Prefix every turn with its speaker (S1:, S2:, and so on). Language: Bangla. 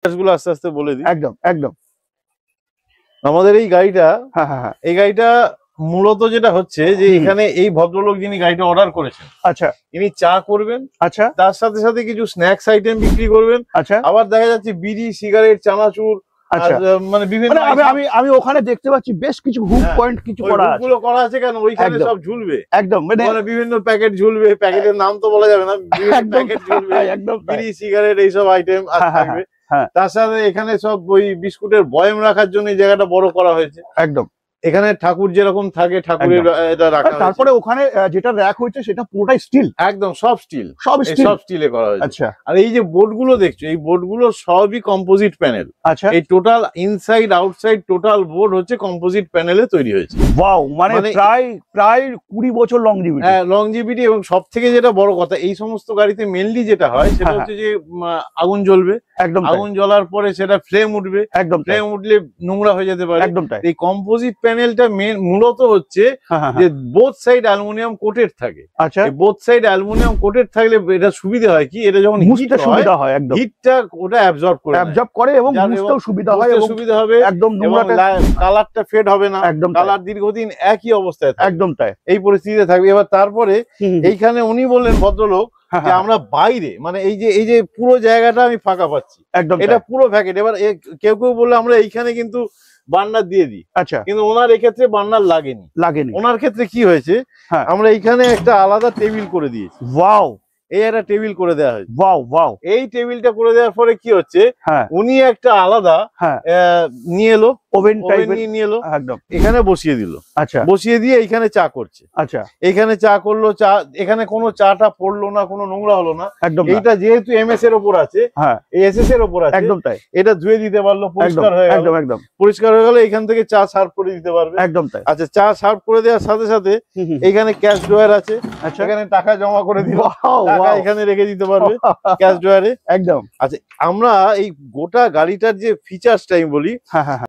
S1: গুলো আস্তে আস্তে বলে দিই।
S2: একদম একদম।
S1: আমাদের এই গাড়িটা,
S2: হ্যাঁ,
S1: এই গাড়িটা মূলত যেটা হচ্ছে যে এখানে এই ভদ্রলোক যিনি গাড়িটা অর্ডার করেছেন,
S2: আচ্ছা,
S1: ইনি চা করবেন,
S2: আচ্ছা,
S1: তার সাথে সাথে কিছু স্ন্যাক্স আইটেম বিক্রি করবেন,
S2: আচ্ছা,
S1: আবার দেখা যাচ্ছে বিড়ি, সিগারেট, চানাচুর,
S2: আচ্ছা,
S1: মানে বিভিন্ন
S2: আমি ওখানে দেখতে পাচ্ছি বেশ কিছু হুক পয়েন্ট কিছু করা আছে।
S1: গুলো করা আছে কেন ওইখানে সব ঝুলবে
S2: একদম,
S1: মানে বিভিন্ন প্যাকেট ঝুলবে, প্যাকেটের নাম তো বলা যাবে না, বিভিন্ন প্যাকেট ঝুলবে,
S2: একদম
S1: বিড়ি, সিগারেট এইসব আইটেম থাকবে।
S2: হ্যাঁ।
S1: তার সাথে এখানে সব ওই বিস্কুটের বয়াম রাখার জন্য এই জায়গাটা বড় করা হয়েছে।
S2: একদম,
S1: এখানে ঠাকুর যেরকম থাকে ঠাকুরের এটা রাখা,
S2: তারপরে ওখানে যেটা র‍্যাক হয়েছে সেটা পুরোটাই স্টিল,
S1: একদম সব স্টিল,
S2: সব
S1: স্টিলে করা হয়েছে।
S2: আচ্ছা,
S1: আর এই যে বোর্ড গুলো দেখছো, এই বোর্ড গুলো সবই কম্পোজিট প্যানেল।
S2: আচ্ছা,
S1: এই total inside outside total board হচ্ছে কম্পোজিট প্যানেলে তৈরি হয়েছে।
S2: ওয়াও, মানে প্রায় 20 বছর লংজিভিটি।
S1: হ্যাঁ, লংজিভিটি। এবং সব থেকে যেটা বড় কথা, এই সমস্ত গাড়িতে মেনলি যেটা হয় সেটা হচ্ছে যে আগুন জ্বলবে,
S2: একদম
S1: আগুন জ্বলার পরে সেটা ফ্লেম উঠবে,
S2: একদম
S1: ফ্লেম উঠলে নোংরা হয়ে যেতে পারে।
S2: একদম তাই।
S1: এই কম্পোজিট প্যানেলটা মূলত হচ্ছে যে বোথ সাইড অ্যালুমিনিয়াম কোটেড থাকে।
S2: আচ্ছা,
S1: বোথ সাইড অ্যালুমিনিয়াম কোটেড থাকলে এটা সুবিধা হয় কি, এটা যখন
S2: মুছতে সুবিধা হয়, একদম
S1: হিটটা ওটা অ্যাবজর্ব করে
S2: এবং মুছতেও সুবিধা হয়, এবং
S1: সুবিধা হবে,
S2: একদম
S1: কালারটা ফেড হবে না,
S2: একদম
S1: কালার দীর্ঘদিন একই অবস্থায় থাকবে,
S2: একদম তাই,
S1: এই পরিস্থিতিতে থাকবে। এবার তারপরে এইখানে উনি বললেন ভদ্রলোক যে আমরা বাইরে মানে এই যে পুরো জায়গাটা আমি ফাঁকা পাচ্ছি,
S2: একদম
S1: এটা পুরো ভ্যাকেট। এবার কেউ কেউ বললে আমরা এইখানে কিন্তু বার্নার দিয়ে দিই,
S2: আচ্ছা,
S1: কিন্তু ওনার এক্ষেত্রে বার্নার লাগেনি। ওনার ক্ষেত্রে কি হয়েছে, আমরা এইখানে একটা আলাদা টেবিল করে দিয়েছি।
S2: ওয়াও,
S1: এই একটা টেবিল করে দেওয়া হয়েছে।
S2: Wow wow.
S1: এই টেবিলটা করে দেওয়ার পরে কি হচ্ছে, উনি একটা আলাদা নিয়ে এলো, ওভেন নিয়ে এলো,
S2: একদম
S1: এখানে বসিয়ে দিল। আচ্ছা, বসিয়ে দিয়ে এইখানে চা করছে।
S2: আচ্ছা,
S1: এইখানে চা করলো, চা এখানে কোনো চাটা পড়লো না, কোনো নোংরা হলো না।
S2: একদম,
S1: এইটা যেহেতু এমএস এর উপর আছে, এই এসএস এর উপর আছে,
S2: একদম তাই,
S1: এটা ধুয়ে দিতে পারলো, পরিষ্কার হয়ে গেল,
S2: একদম একদম
S1: পরিষ্কার হয়ে গেল। এখান থেকে চা সার্ভ করে দিতে পারবে,
S2: একদম তাই।
S1: আচ্ছা, চা সার্ভ করে দেওয়ার সাথে সাথে এইখানে ক্যাশ ড্রয়ার আছে, এখানে টাকা জমা করে দিল, টাকা এখানে রেখে দিতে পারবে ক্যাশ ড্রয়ারে, একদম। আচ্ছা, আমরা এই গোটা গাড়িটার যে ফিচার্সটা আমি বলি,